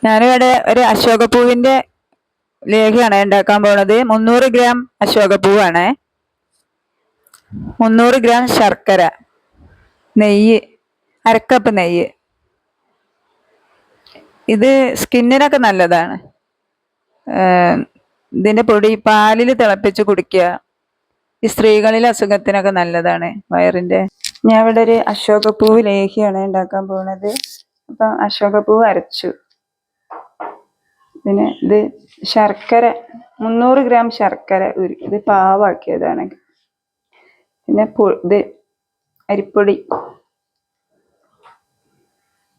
ഞാനിവിടെ ഒരു അശോകപ്പൂവിന്റെ ലേഹ്യമാണ് ഉണ്ടാക്കാൻ പോണത്. 300 ഗ്രാം അശോകപ്പൂവാണ്, 300 ഗ്രാം ശർക്കര, നെയ്യ്, അരക്കപ്പ് നെയ്യ്. ഇത് സ്കിന്നിനൊക്കെ നല്ലതാണ്. ഇതിന്റെ പൊടി പാലിൽ തിളപ്പിച്ച് കുടിക്കുക. ഈ സ്ത്രീകളിലെ അസുഖത്തിനൊക്കെ നല്ലതാണ്, വയറിന്റെ. ഞാൻ ഇവിടെ ഒരു അശോകപ്പൂവ് ലേഹ്യമാണ് ഉണ്ടാക്കാൻ പോകുന്നത്. അപ്പം അശോകപ്പൂവ് അരച്ചു. പിന്നെ ഇത് ശർക്കര 300 ഗ്രാം ശർക്കര ഇത് പാവാക്കിയതാണ്. പിന്നെ ഇത് അരിപ്പൊടി,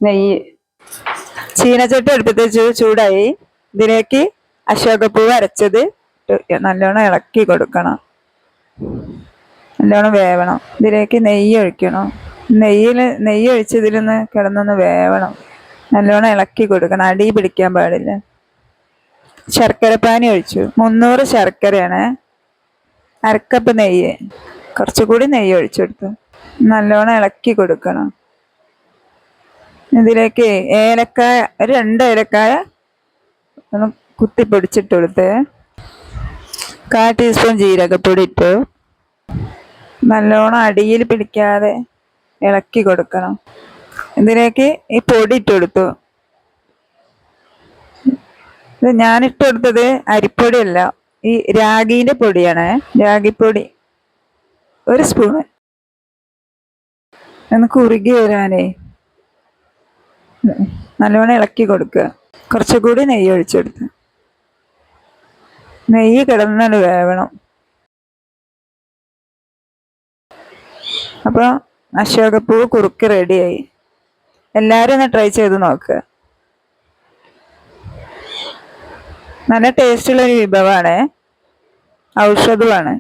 നെയ്യ്. ചീനച്ചട്ടി അടുപ്പത്ത് വെച്ച് ചൂടായി. ഇതിലേക്ക് അശോകപ്പൂവ് അരച്ചത് നല്ലോണം ഇളക്കി കൊടുക്കണം, നല്ലോണം വേവണം. ഇതിലേക്ക് നെയ്യ് ഒഴിക്കണം. നെയ്യ് ഒഴിച്ചതിലൊന്ന് കിടന്നൊന്ന് വേവണം. നല്ലോണം ഇളക്കി കൊടുക്കണം, അടി പിടിക്കാൻ പാടില്ല. ശർക്കരപ്പാനി ഒഴിച്ചു. 300 ശർക്കരയാണ്, അരക്കപ്പ് നെയ്യ്, കുറച്ചുകൂടി നെയ്യ് ഒഴിച്ചു കൊടുത്തു. നല്ലോണം ഇളക്കി കൊടുക്കണം. ഇതിലേക്ക് ഏലക്കായ, ഒരു 2 ഏലക്കായ ഒന്ന് കുത്തിപ്പൊടിച്ചിട്ട് കൊടുത്ത്, 1/4 ടീസ്പൂൺ ജീരകപ്പൊടി ഇട്ടു. നല്ലോണം അടിയിൽ പിടിക്കാതെ ഇളക്കി കൊടുക്കണം. ഇതിലേക്ക് ഈ പൊടി ഇട്ട് കൊടുത്തു. ഇത് ഞാനിട്ട് കൊടുത്തത് അരിപ്പൊടിയല്ല, ഈ രാഗീന്റെ പൊടിയാണ്, രാഗിപ്പൊടി 1 സ്പൂണ്. ഒന്ന് കുറുകി വരാനേ നല്ലോണം ഇളക്കി കൊടുക്കുക. കുറച്ചുകൂടി നെയ്യ് ഒഴിച്ചെടുത്ത്, നെയ്യ് കിടന്നാണ് വേവണം. അപ്പോൾ അശോകപ്പൂവ് കുറുക്ക് റെഡിയായി. എല്ലാവരും ഒന്ന് ട്രൈ ചെയ്ത് നോക്കുക. നല്ല ടേസ്റ്റുള്ളൊരു വിഭവമാണ്, ഔഷധമാണ്.